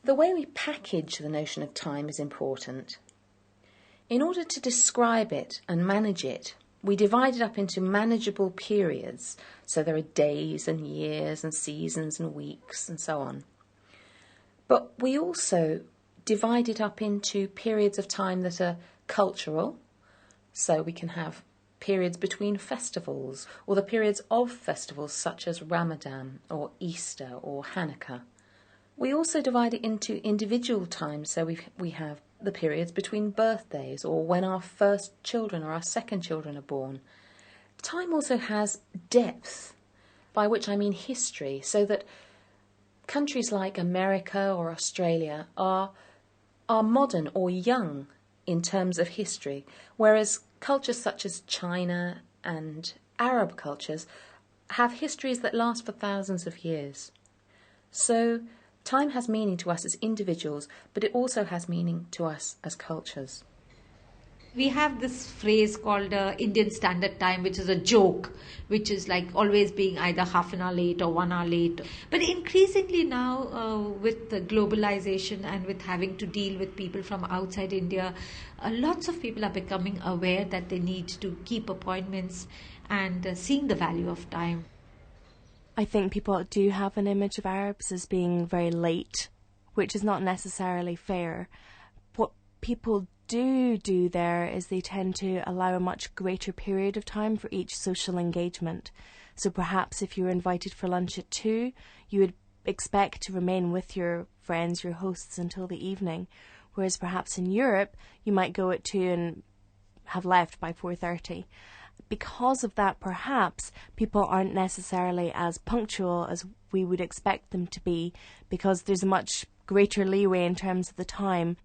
The way we package the notion of time is important. In order to describe it and manage it, we divide it up into manageable periods, so there are days and years and seasons and weeks and so on. But we also divide it up into periods of time that are cultural, so we can have periods between festivals, or the periods of festivals such as Ramadan or Easter or Hanukkah. We also divide it into individual times, so we have the periods between birthdays or when our first children or our second children are born. Time also has depth, by which I mean history, so that countries like America or Australia are modern or young in terms of history, whereas cultures such as China and Arab cultures have histories that last for thousands of years. So time has meaning to us as individuals, but it also has meaning to us as cultures. We have this phrase called Indian Standard Time, which is a joke, which is like always being either half an hour late or 1 hour late. But increasingly now, with the globalization and with having to deal with people from outside India, lots of people are becoming aware that they need to keep appointments and seeing the value of time. I think people do have an image of Arabs as being very late, which is not necessarily fair. What people do there is they tend to allow a much greater period of time for each social engagement. So perhaps if you were invited for lunch at 2, you would expect to remain with your friends, your hosts, until the evening. Whereas perhaps in Europe, you might go at 2 and have left by 4:30. Because of that, perhaps people aren't necessarily as punctual as we would expect them to be, because there's a much greater leeway in terms of the time